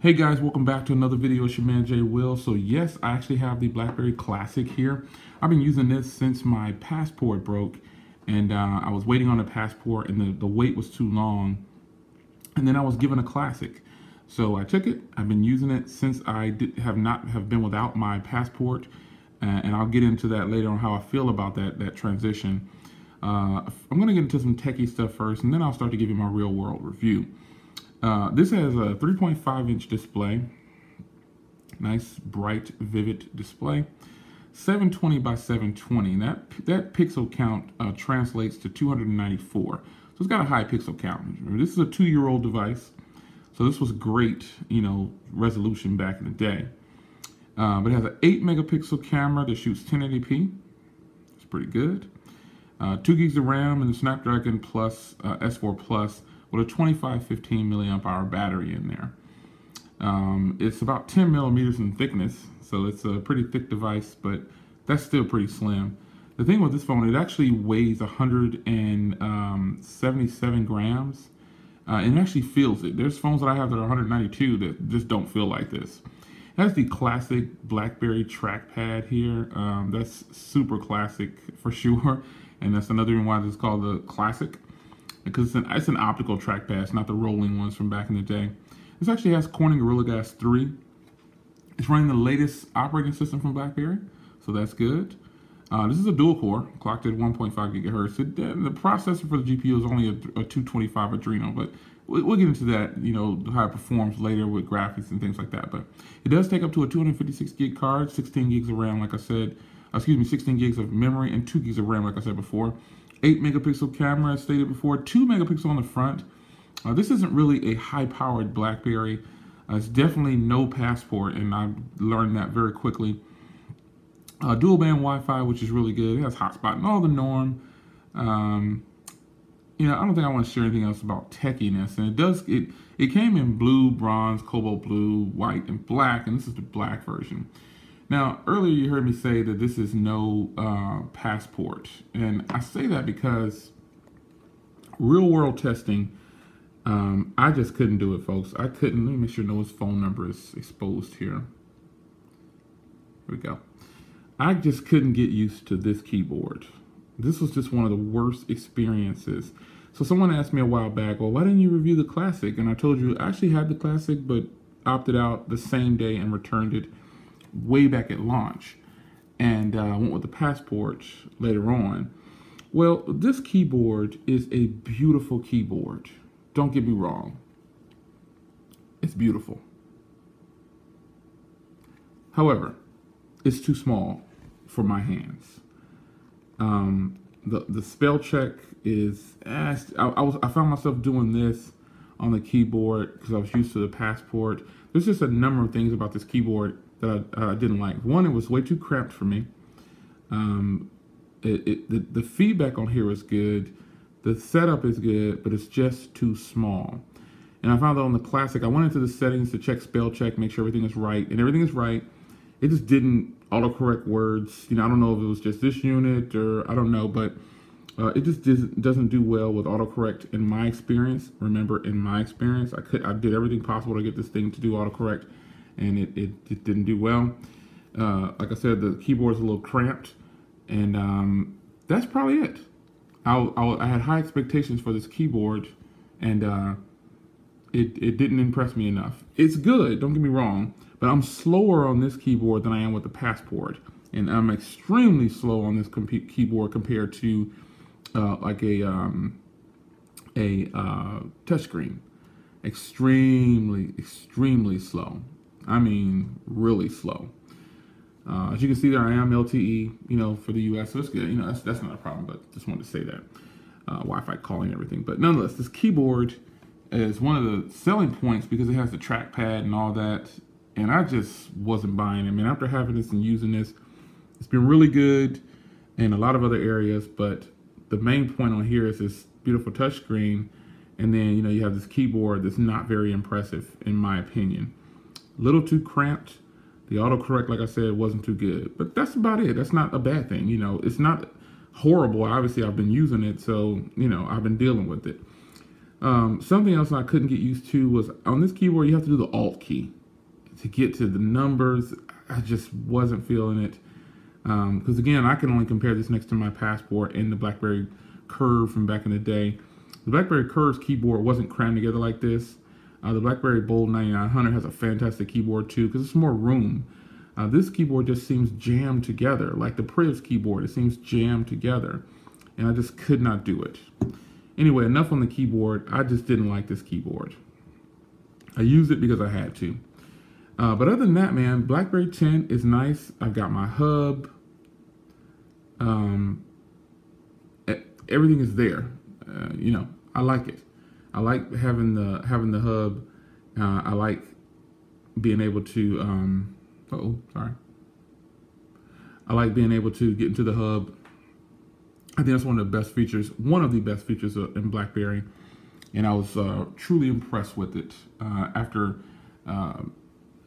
Hey guys, welcome back to another video. It's your man Jay Will. So yes, I actually have the BlackBerry Classic here. I've been using this since my Passport broke, and I was waiting on a Passport, and the wait was too long. And then I was given a Classic, so I took it. I've been using it since I have been without my Passport, and I'll get into that later on how I feel about that transition. I'm going to get into some techie stuff first, and then I'll start to give you my real world review. This has a 3.5-inch display, nice, bright, vivid display, 720 by 720. That pixel count translates to 294. So it's got a high pixel count. This is a 2-year-old device, so this was great, resolution back in the day. But it has an 8-megapixel camera that shoots 1080p. It's pretty good. 2 gigs of RAM and the Snapdragon Plus S4 Plus with a 2515 milliamp hour battery in there. It's about 10 millimeters in thickness, so it's a pretty thick device, but that's still pretty slim. The thing with this phone, it actually weighs 177 grams, and it actually feels it. There's phones that I have that are 192 that just don't feel like this. It has the classic BlackBerry Trackpad here. That's super classic for sure, and that's another reason why it's called the Classic, because it's an optical trackpad. It's not the rolling ones from back in the day. This actually has Corning Gorilla Glass 3. It's running the latest operating system from BlackBerry, so that's good. This is a dual core, clocked at 1.5 gigahertz. The processor for the GPU is only a 225 Adreno, but we'll get into that, how it performs later with graphics and things like that. But it does take up to a 256 gig card, 16 gigs of RAM, like I said. 16 gigs of memory and 2 gigs of RAM, like I said before. 8-megapixel camera, as stated before, 2 megapixel on the front. This isn't really a high-powered BlackBerry. It's definitely no Passport, and I learned that very quickly. Dual-band Wi-Fi, which is really good. It has hotspot and all the norm. I don't think I want to share anything else about techiness. And it came in blue, bronze, cobalt blue, white, and black, and this is the black version. Now, earlier you heard me say that this is no Passport, and I say that because real-world testing, I just couldn't do it, folks. I couldn't. Let me make sure Noah's phone number is exposed here. Here we go. I just couldn't get used to this keyboard. This was just one of the worst experiences. So someone asked me a while back, well, why didn't you review the Classic? And I told you I actually had the Classic, but opted out the same day and returned it way back at launch, and went with the Passport later on. Well, this keyboard is a beautiful keyboard. Don't get me wrong. It's beautiful. However, it's too small for my hands. The spell check is, I found myself doing this on the keyboard because I was used to the Passport. There's just a number of things about this keyboard that I didn't like. One, it was way too cramped for me. The feedback on here is good. The setup is good, but it's just too small. And I found that on the Classic, I went into the settings to check spell check, make sure everything is right, and everything is right. It just didn't autocorrect words. I don't know if it was just this unit or I don't know, but it just doesn't do well with autocorrect in my experience. Remember, in my experience, I did everything possible to get this thing to do autocorrect, and it didn't do well. Like I said, the keyboard is a little cramped, and that's probably it. I had high expectations for this keyboard, and it didn't impress me enough. It's good, don't get me wrong, but I'm slower on this keyboard than I am with the Passport, and I'm extremely slow on this keyboard compared to like a touchscreen. Extremely slow. I mean, really slow. As you can see there, I am LTE, for the US, so it's good. That's not a problem, but just wanted to say that. Wi-Fi calling and everything. But nonetheless, this keyboard is one of the selling points because it has the trackpad and all that, and I just wasn't buying it. I mean, after having this and using this, it's been really good in a lot of other areas, but the main point on here is this beautiful touchscreen, and then, you have this keyboard that's not very impressive, in my opinion. A little too cramped. The autocorrect, like I said, wasn't too good. But that's about it. That's not a bad thing. It's not horrible. Obviously, I've been using it, so, I've been dealing with it. Something else I couldn't get used to was on this keyboard, you have to do the Alt key to get to the numbers. I just wasn't feeling it. Because again, I can only compare this next to my Passport and the BlackBerry Curve from back in the day. The BlackBerry Curve's keyboard wasn't crammed together like this. The BlackBerry Bold 9900 has a fantastic keyboard too, because it's more room. This keyboard just seems jammed together, like the Priv's keyboard. It seems jammed together, and I just could not do it. Anyway, enough on the keyboard. I just didn't like this keyboard. I used it because I had to. But other than that, man, BlackBerry 10 is nice. I've got my hub. Everything is there. You know, I like it. I like having the hub. I like being able to. I like being able to get into the hub. I think that's one of the best features. One of the best features in BlackBerry, and I was truly impressed with it. After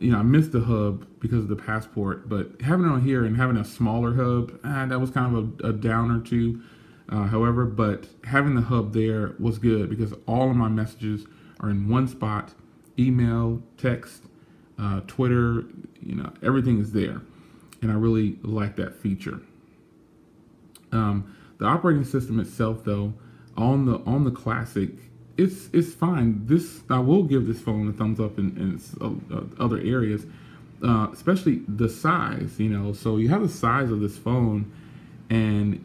you know, I missed the hub because of the Passport, but having it on here and having a smaller hub, that was kind of a downer too. However, but having the hub there was good because all of my messages are in one spot: email, text, Twitter. You know, everything is there, and I really like that feature. The operating system itself, though, on the Classic, it's fine. I will give this phone a thumbs up in other areas, especially the size. You know, so you have the size of this phone, and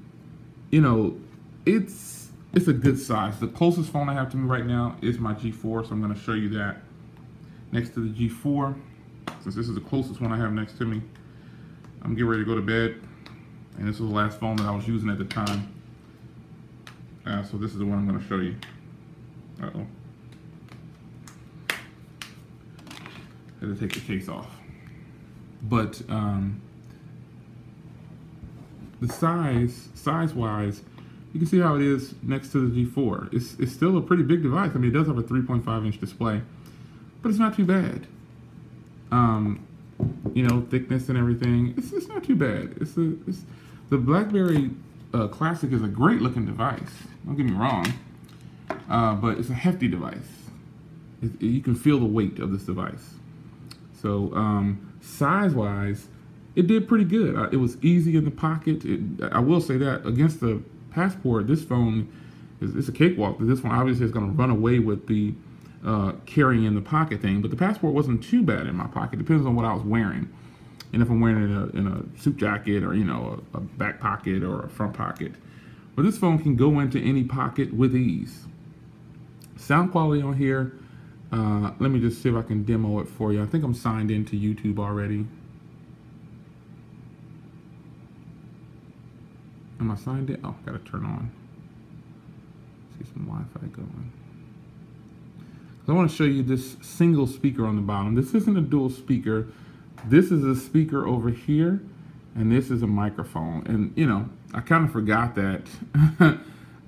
you know, it's a good size. The closest phone I have to me right now is my G4, so I'm going to show you that next to the G4, since this is the closest one I have next to me. I'm getting ready to go to bed, and this was the last phone that I was using at the time. So this is the one I'm going to show you. Uh-oh. Had to take the case off. But the size-wise, you can see how it is next to the G4. It's still a pretty big device. I mean, it does have a 3.5-inch display, but it's not too bad. You know, thickness and everything, it's not too bad. The BlackBerry Classic is a great-looking device. Don't get me wrong, but it's a hefty device. You can feel the weight of this device. So size-wise, it did pretty good. It was easy in the pocket. I will say that against the Passport, this phone it's a cakewalk. This one obviously is going to run away with the carrying in the pocket thing, but the Passport wasn't too bad in my pocket. Depends on what I was wearing, and if I'm wearing it in a suit jacket or, you know, a back pocket or a front pocket. But this phone can go into any pocket with ease. Sound quality on here. Let me just see if I can demo it for you. I think I'm signed into YouTube already. Am I signed in? Oh, gotta turn on. See some Wi-Fi going. I want to show you this single speaker on the bottom. This isn't a dual speaker. This is a speaker over here, and this is a microphone. And you know, I kind of forgot that.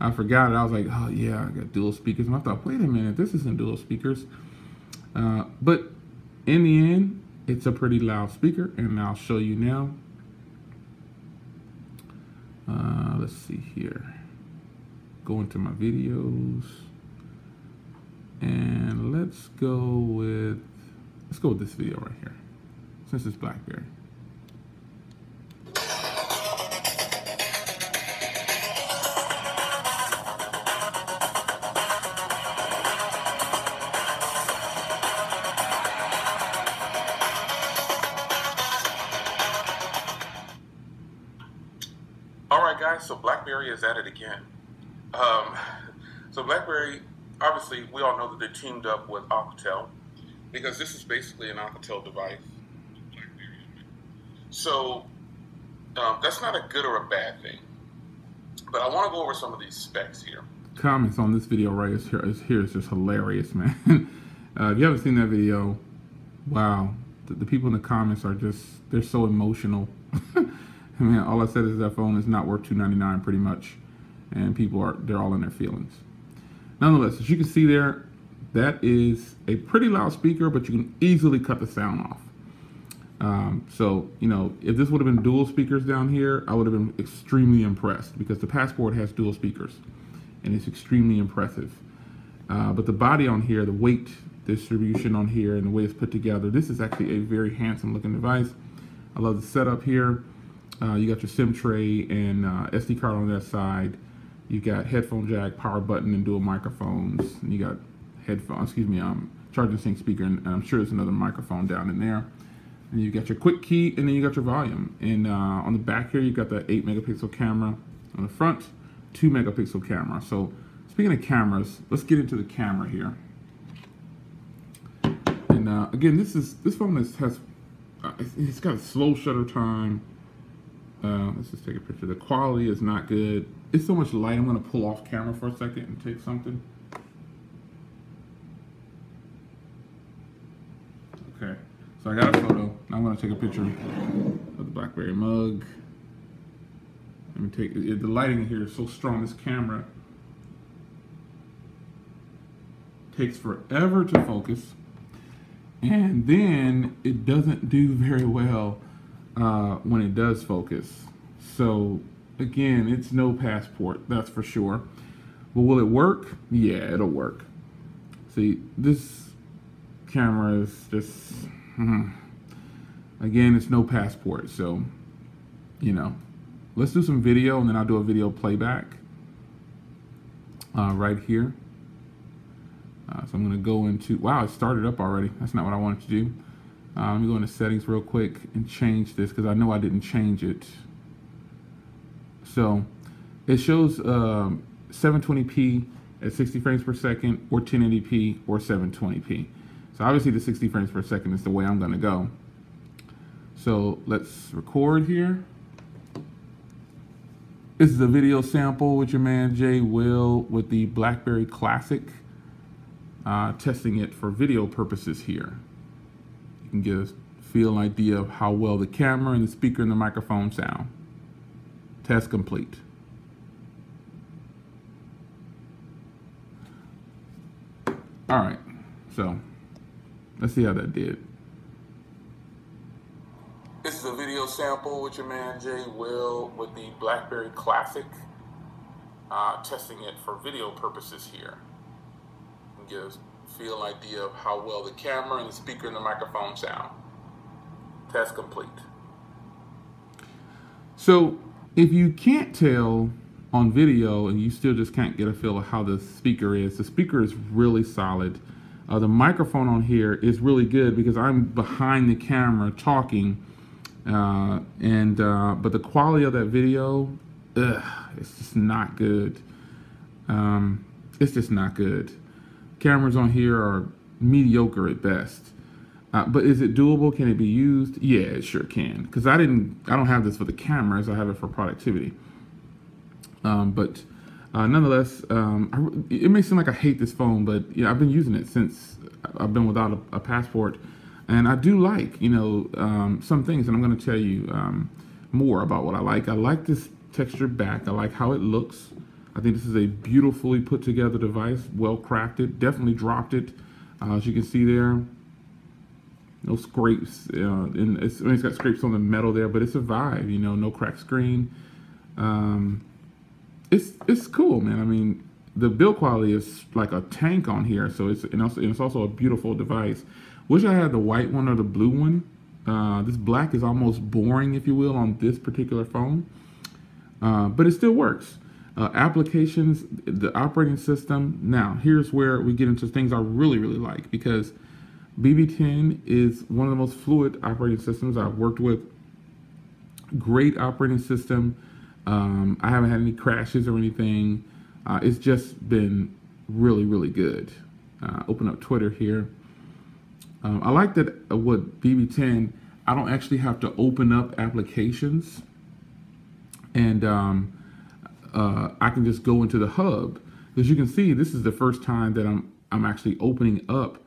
I forgot it. I was like, oh yeah, I got dual speakers. And I thought, wait a minute, this isn't dual speakers. But in the end, it's a pretty loud speaker, and I'll show you now. Let's see here. Go into my videos, and let's go with this video right here, since it's BlackBerry. Alright guys, so BlackBerry is at it again. So BlackBerry, obviously we all know that they teamed up with Alcatel, because this is basically an Alcatel device. So that's not a good or a bad thing, but I want to go over some of these specs here. Comments on this video right here is just hilarious, man. If you haven't seen that video, wow, the people in the comments are they're so emotional. I mean, all I said is that phone is not worth $299 pretty much, and they're all in their feelings. Nonetheless, as you can see there, that is a pretty loud speaker, but you can easily cut the sound off. So, you know, if this would have been dual speakers down here, I would have been extremely impressed, because the Passport has dual speakers, and it's extremely impressive. But the body on here, the weight distribution on here and the way it's put together, this is actually a very handsome looking device. I love the setup here. You got your SIM tray and SD card on that side. You got headphone jack, power button, and dual microphones. And you got charging sync speaker, and I'm sure there's another microphone down in there. And you got your quick key, and then you got your volume. And on the back here, you got the 8 megapixel camera. On the front, 2 megapixel camera. So speaking of cameras, let's get into the camera here. And again, this phone has it's got a slow shutter time. Let's just take a picture. The quality is not good. It's so much light. I'm going to pull off camera for a second and take something. Okay, so I got a photo. Now I'm going to take a picture of the BlackBerry mug. Let me take the lighting here is so strong. This camera takes forever to focus, and then it doesn't do very well when it does focus. So again, it's no Passport, that's for sure. But will it work? Yeah, it'll work. See, this camera is just again, it's no Passport. So, you know, let's do some video, and then I'll do a video playback right here. So I'm going to go into, wow, it started up already. That's not what I wanted to do. Let me go into settings real quick and change this, because I know I didn't change it. So it shows 720p at 60 frames per second, or 1080p, or 720p. So obviously the 60 frames per second is the way I'm going to go. So let's record here. This is a video sample with your man Jay Will with the BlackBerry Classic. Testing it for video purposes here. You can get a feel idea of how well the camera and the speaker and the microphone sound. Test complete. All right, so let's see how that did. This is a video sample with your man Jay Will with the BlackBerry Classic. Testing it for video purposes here. Get a feel idea of how well the camera and the speaker and the microphone sound. Test complete. So if you can't tell on video and you still just can't get a feel of how the speaker is really solid. The microphone on here is really good because I'm behind the camera talking, but the quality of that video, it's just not good. It's just not good. Cameras on here are mediocre at best. But is it doable? Can it be used? Yeah, it sure can. Because I don't have this for the cameras. I have it for productivity. But nonetheless, it may seem like I hate this phone, but I've been using it since I've been without a Passport, and I do like some things, and I'm going to tell you more about what I like. I like this texture back. I like how it looks. I think this is a beautifully put together device, well crafted. Definitely dropped it, as you can see there. No scrapes, it's got scrapes on the metal there, but it survived. No cracked screen. It's cool, man. I mean, the build quality is like a tank on here, so it's also a beautiful device. Wish I had the white one or the blue one. This black is almost boring, if you will, on this particular phone, but it still works. Applications, the operating system. Now, here's where we get into things I really, really like, because BB10 is one of the most fluid operating systems I've worked with. Great operating system. I haven't had any crashes or anything. It's just been really, really good. Open up Twitter here. I like that with BB10, I don't actually have to open up applications, and I can just go into the hub. As you can see, this is the first time that I'm actually opening up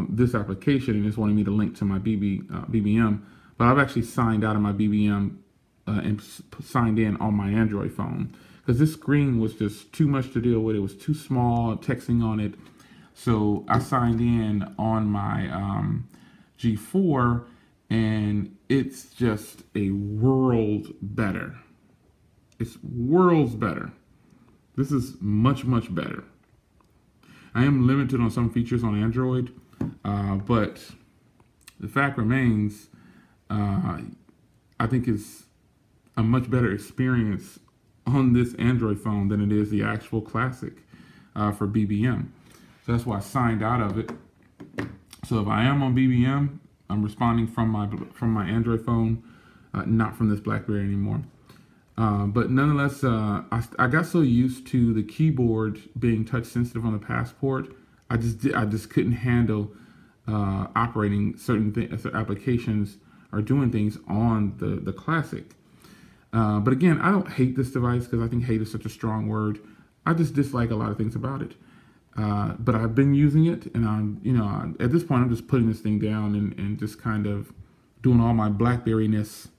this application, and it's wanting me to link to my BBM. But I've actually signed out of my BBM and signed in on my Android phone, because this screen was just too much to deal with. It was too small, texting on it. So I signed in on my G4, and it's just a world better. It's worlds better. This is much, much better. I am limited on some features on Android, but the fact remains, I think it's a much better experience on this Android phone than it is the actual Classic for BBM. So that's why I signed out of it. So if I am on BBM, I'm responding from my Android phone, not from this BlackBerry anymore. But nonetheless, I got so used to the keyboard being touch sensitive on the Passport, I just couldn't handle operating certain applications or doing things on the Classic. But again, I don't hate this device because I think hate is such a strong word. I just dislike a lot of things about it. But I've been using it, and at this point, I'm just putting this thing down and just kind of doing all my BlackBerry-ness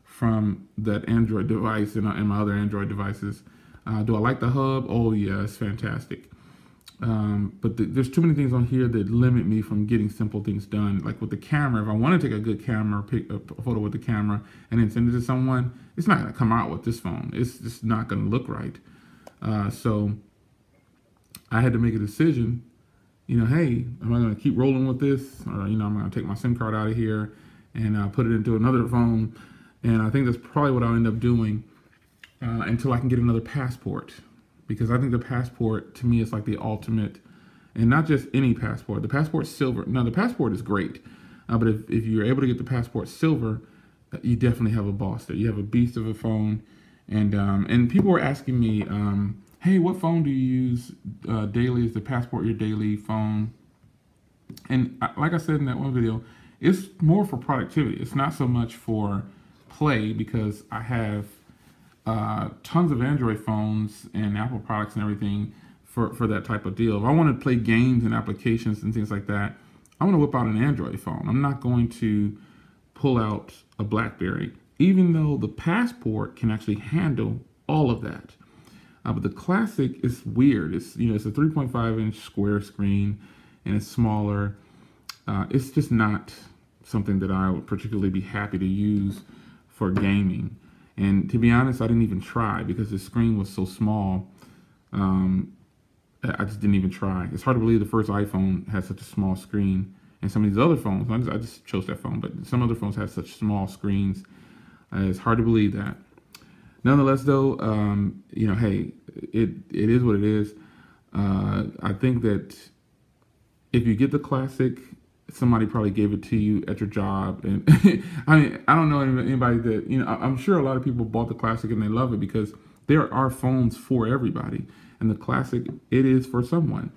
from that Android device and my other Android devices. Do I like the hub? Oh yeah, it's fantastic. But there's too many things on here that limit me from getting simple things done. Like with the camera, if I want to take a good camera, pick a photo with the camera, and then send it to someone, it's not going to come out with this phone. It's just not going to look right. So I had to make a decision, hey, am I going to keep rolling with this? Or, I'm going to take my SIM card out of here and put it into another phone. And I think that's probably what I'll end up doing until I can get another Passport. Because I think the Passport, to me, is like the ultimate, and not just any Passport. The Passport Silver. Now, the Passport is great. But if you're able to get the Passport Silver, you definitely have a boss there. You have a beast of a phone. And people were asking me, hey, what phone do you use daily? Is the Passport your daily phone? And like I said in that one video, it's more for productivity. It's not so much for play, because I have tons of Android phones and Apple products and everything for that type of deal. If I want to play games and applications and things like that, I want to whip out an Android phone. I'm not going to pull out a BlackBerry, even though the Passport can actually handle all of that. But the Classic is weird. It's it's a 3.5-inch square screen, and it's smaller. It's just not something that I would particularly be happy to use for gaming. And to be honest, I didn't even try because the screen was so small. I just didn't even try. It's hard to believe the first iPhone had such a small screen. And some of these other phones, I just chose that phone, but some other phones have such small screens. It's hard to believe that. Nonetheless, though, hey, it is what it is. I think that if you get the Classic, somebody probably gave it to you at your job. And I mean, I don't know anybody that, I'm sure a lot of people bought the Classic and they love it because there are phones for everybody. And the Classic, it is for someone,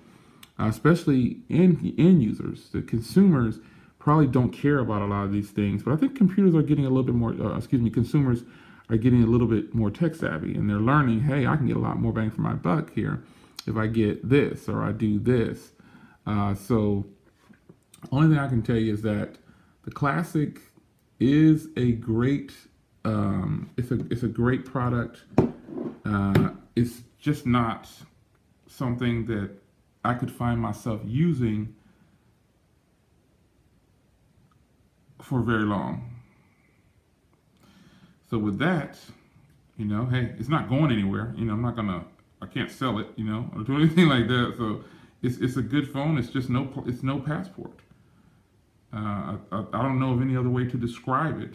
especially end users. The consumers probably don't care about a lot of these things, but I think computers are getting a little bit more, consumers are getting a little bit more tech savvy, and they're learning, hey, I can get a lot more bang for my buck here if I get this or I do this. So only thing I can tell you is that the Classic is a great, it's a great product. It's just not something that I could find myself using for very long. So with that, hey, it's not going anywhere. I can't sell it, or do anything like that. So it's a good phone. It's just no Passport. I don't know of any other way to describe it.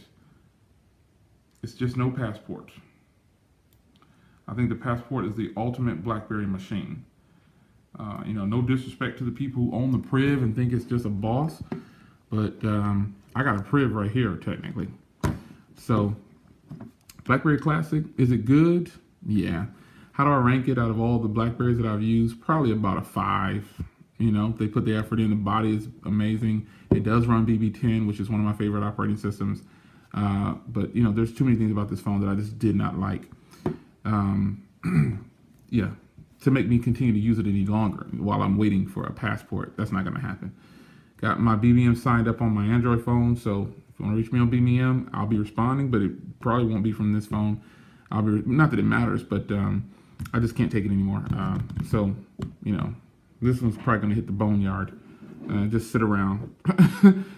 It's just no Passport. I think the Passport is the ultimate BlackBerry machine. No disrespect to the people who own the Priv and think it's just a boss, but I got a Priv right here, technically. So, BlackBerry Classic, is it good? Yeah. How do I rank it out of all the BlackBerries that I've used? Probably about a 5. They put the effort in. The body is amazing. It does run BB10, which is one of my favorite operating systems. But, there's too many things about this phone that I just did not like. Yeah, to make me continue to use it any longer while I'm waiting for a Passport. That's not going to happen. Got my BBM signed up on my Android phone, so if you want to reach me on BBM, I'll be responding, but it probably won't be from this phone. Not that it matters, but I just can't take it anymore. So, this one's probably going to hit the boneyard. Just sit around.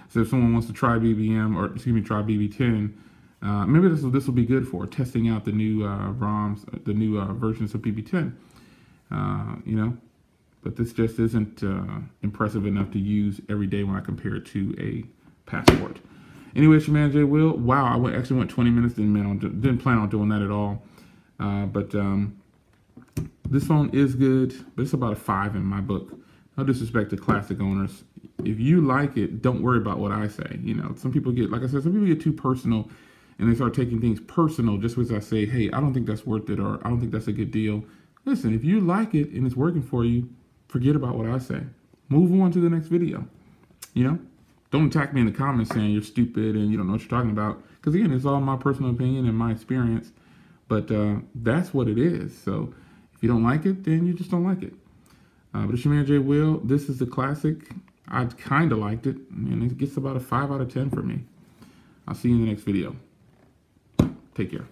So if someone wants to try BBM, or try BB10, maybe this will be good for testing out the new ROMs, the new versions of BB10. but this just isn't impressive enough to use every day when I compare it to a Passport. Anyway, it's your man Jay Will. Wow, I actually went 20 minutes. Didn't plan on doing that at all. But this phone is good, but it's about a 5 in my book. No disrespect to Classic owners. If you like it, don't worry about what I say. You know, some people get, like I said, some people get too personal, and they start taking things personal just because I say, hey, I don't think that's worth it, or I don't think that's a good deal. Listen, if you like it and it's working for you, forget about what I say. Move on to the next video. You know, don't attack me in the comments saying you're stupid and you don't know what you're talking about. Because again, it's all my personal opinion and my experience. But that's what it is. So if you don't like it, then you just don't like it. But it's your man Jay Will. This is the Classic. I kind of liked it, and it gets about a 5 out of 10 for me. I'll see you in the next video. Take care.